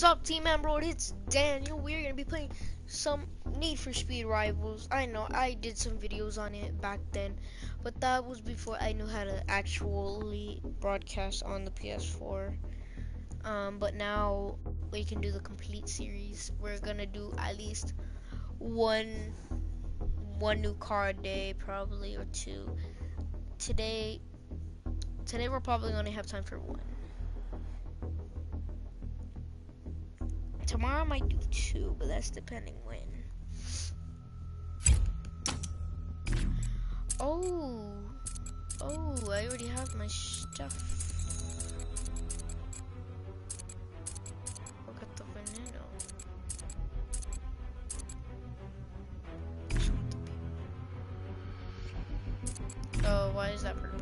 up, Team Emerald? It's Daniel. We're gonna be playing some Need for Speed Rivals. I know I did some videos on it back then, but that was before I knew how to actually broadcast on the PS4. But now we can do the complete series. We're gonna do at least one new car a day, probably, or two. Today we're probably gonna have time for one. Tomorrow I might do two, but that's depending when. Oh, I already have my stuff. Look at the veneno. Oh, why is that purple?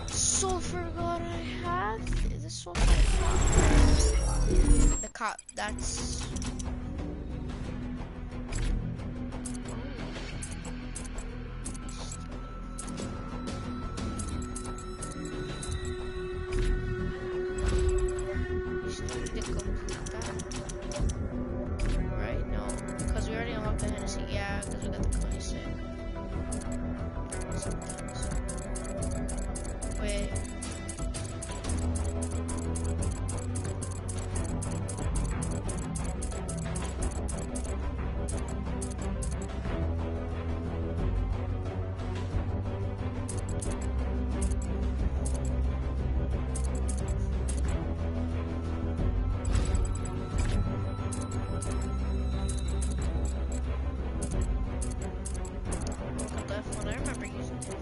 Sulfur God I have? Is this sulfur? The cop, that's... Right? No, because we already unlocked the Hennessy. Yeah, because we got the classic. Wait. I remember using it.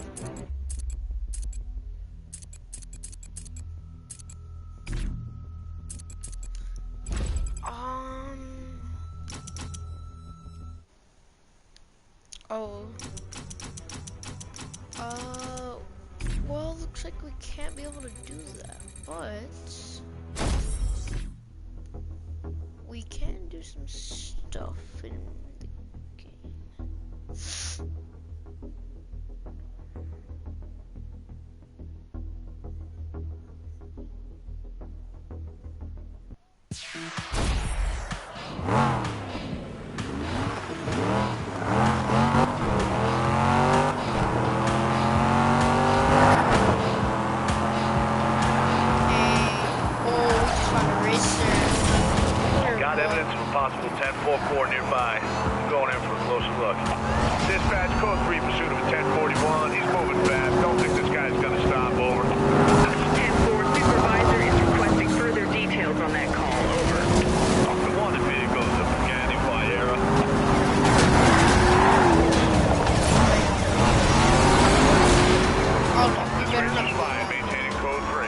Oh. Well, looks like we can't be able to do that, but we can do some stuff in the game. Got evidence of a possible 1044 nearby. I'm going in for a closer look. Dispatch code 3, pursuit of a 1041. He's moving fast. Don't think this guy's gonna stop. Over. 10-4, supervisor is requesting further details on that call. Over. The wanted vehicle is a Pagani Huayra. This range is fine, maintaining code 3.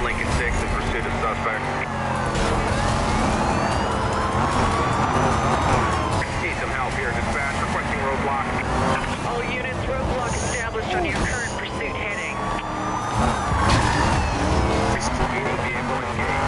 Lincoln 6 in pursuit of suspect. Need some help here, dispatch. Requesting roadblock. All units, roadblock established on your current pursuit heading. Any vehicle engaged.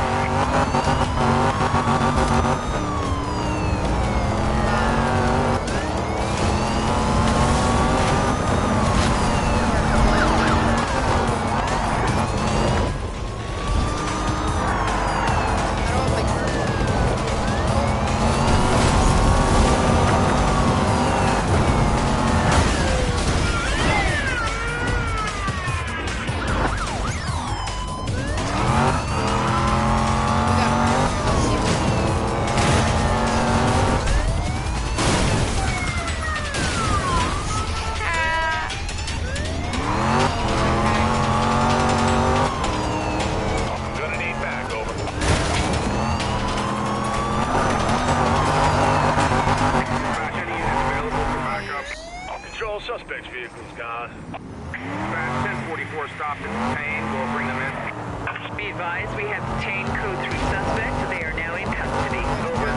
Suspect's vehicle's gone. Dispatch 1044 stopped and detained. We'll bring them in. Be advised, we have detained code 3 suspects. They are now in custody. Over.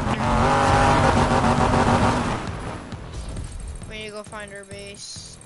We need to go find our base.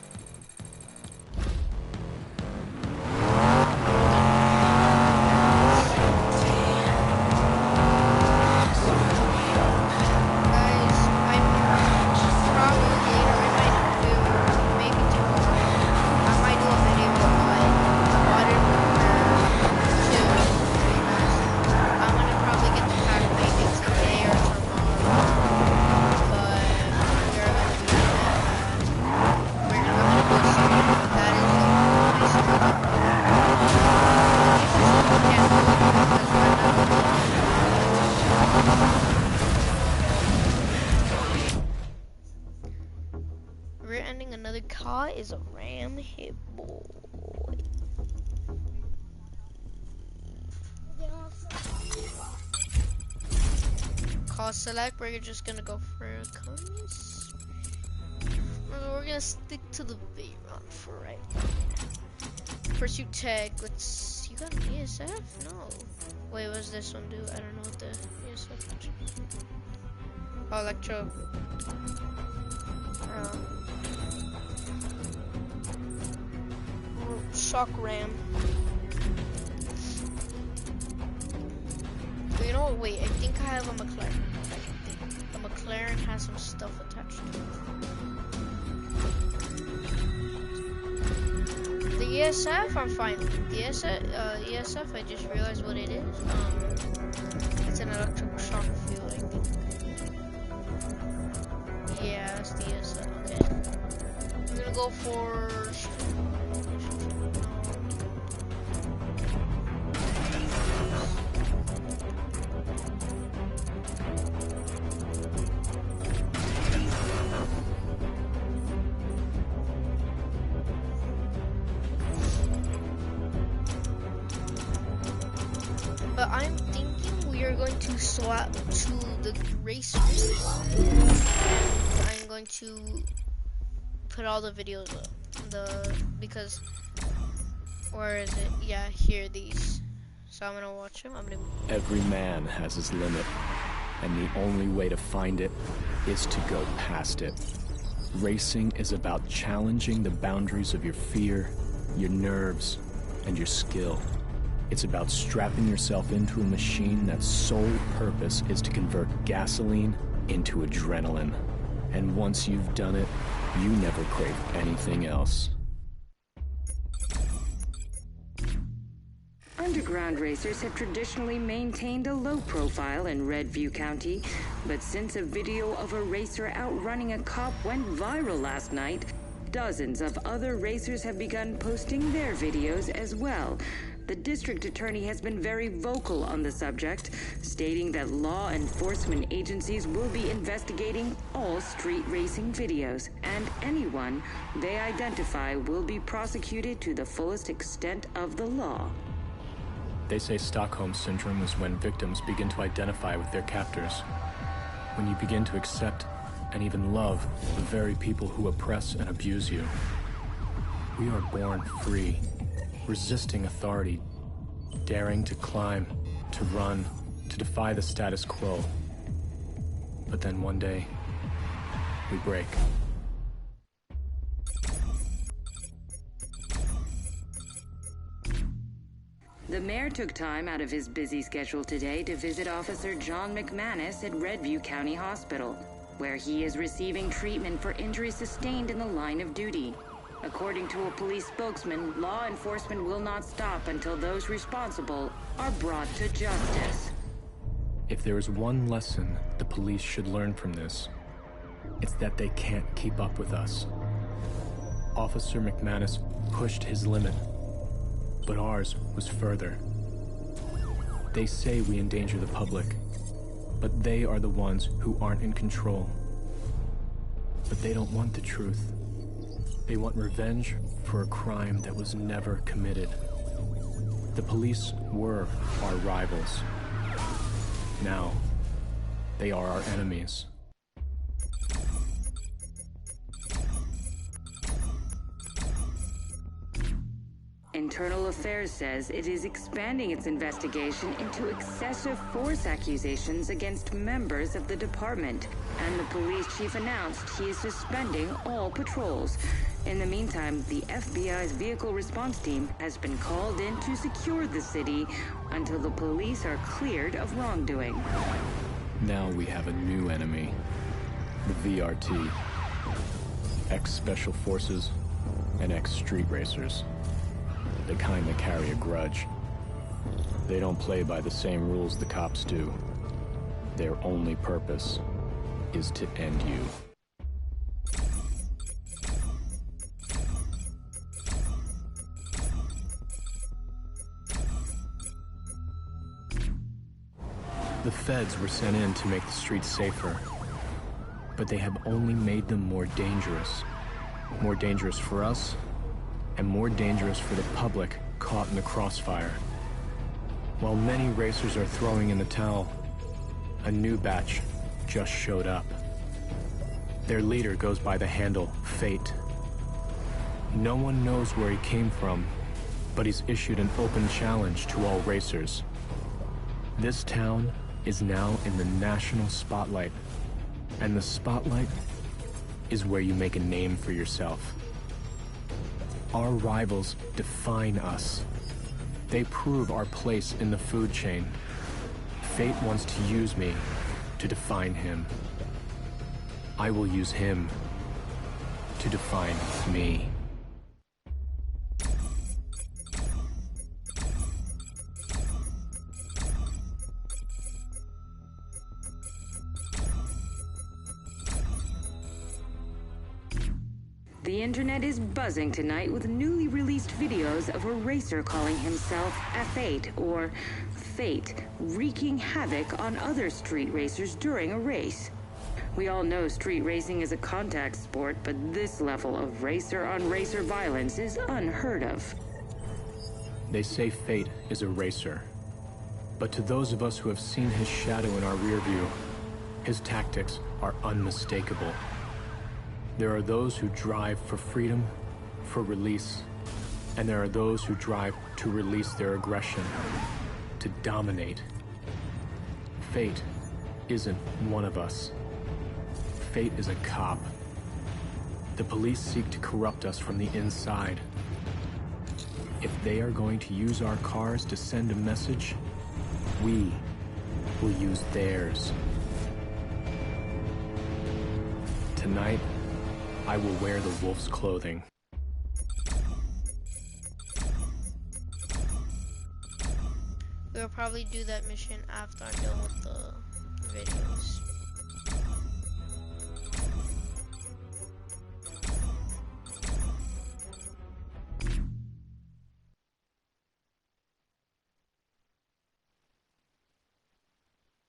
Rear-ending another car is a Ram hit boy. Car select, we're just gonna go for cars. We're gonna stick to the Veyron for right now. Pursuit tag, let's, you got an ESF? No. Wait, what does this one do? I don't know what the ESF is. Oh, electro. Shock ram. You know what, wait, I think I have a McLaren. The McLaren has some stuff attached to it. The ESF, I'm fine with. The ESF, I just realized what it is. It's an electrical shock field, I think. Yeah, that's the ESF, okay. I'm gonna go for... But I'm thinking we are going to swap to the racers. I'm going to put all the videos up. Because where is it? Yeah, here, these. So I'm gonna watch them. Every man has his limit, and the only way to find it is to go past it. Racing is about challenging the boundaries of your fear, your nerves, and your skill. It's about strapping yourself into a machine that's sole purpose is to convert gasoline into adrenaline. And once you've done it, you never crave anything else. Underground racers have traditionally maintained a low profile in Redview County, but since a video of a racer outrunning a cop went viral last night, dozens of other racers have begun posting their videos as well. The district attorney has been very vocal on the subject, stating that law enforcement agencies will be investigating all street racing videos, and anyone they identify will be prosecuted to the fullest extent of the law. They say Stockholm Syndrome is when victims begin to identify with their captors. When you begin to accept and even love the very people who oppress and abuse you. We are born free, resisting authority, daring to climb, to run, to defy the status quo. But then one day, we break. The mayor took time out of his busy schedule today to visit Officer John McManus at Redview County Hospital, where he is receiving treatment for injuries sustained in the line of duty. According to a police spokesman, law enforcement will not stop until those responsible are brought to justice. If there is one lesson the police should learn from this, it's that they can't keep up with us. Officer McManus pushed his limit, but ours was further. They say we endanger the public, but they are the ones who aren't in control. But they don't want the truth. They want revenge for a crime that was never committed. The police were our rivals. Now, they are our enemies. Internal Affairs says it is expanding its investigation into excessive force accusations against members of the department, and the police chief announced he is suspending all patrols. In the meantime, the FBI's vehicle response team has been called in to secure the city until the police are cleared of wrongdoing. Now we have a new enemy, the VRT, ex-Special Forces and ex-Street Racers. The kind that carry a grudge. They don't play by the same rules the cops do. Their only purpose is to end you. The feds were sent in to make the streets safer, but they have only made them more dangerous. More dangerous for us, and more dangerous for the public caught in the crossfire. While many racers are throwing in the towel, a new batch just showed up. Their leader goes by the handle Fate. No one knows where he came from, but he's issued an open challenge to all racers. This town is now in the national spotlight, and the spotlight is where you make a name for yourself. Our rivals define us. They prove our place in the food chain. Fate wants to use me to define him. I will use him to define me. The internet is buzzing tonight with newly released videos of a racer calling himself F8, or Fate, wreaking havoc on other street racers during a race. We all know street racing is a contact sport, but this level of racer-on-racer violence is unheard of. They say Fate is a racer, but to those of us who have seen his shadow in our rear view, his tactics are unmistakable. There are those who drive for freedom, for release, and there are those who drive to release their aggression, to dominate. Fate isn't one of us. Fate is a cop. The police seek to corrupt us from the inside. If they are going to use our cars to send a message, we will use theirs. Tonight, I will wear the wolf's clothing. We'll probably do that mission after I'm done with the videos.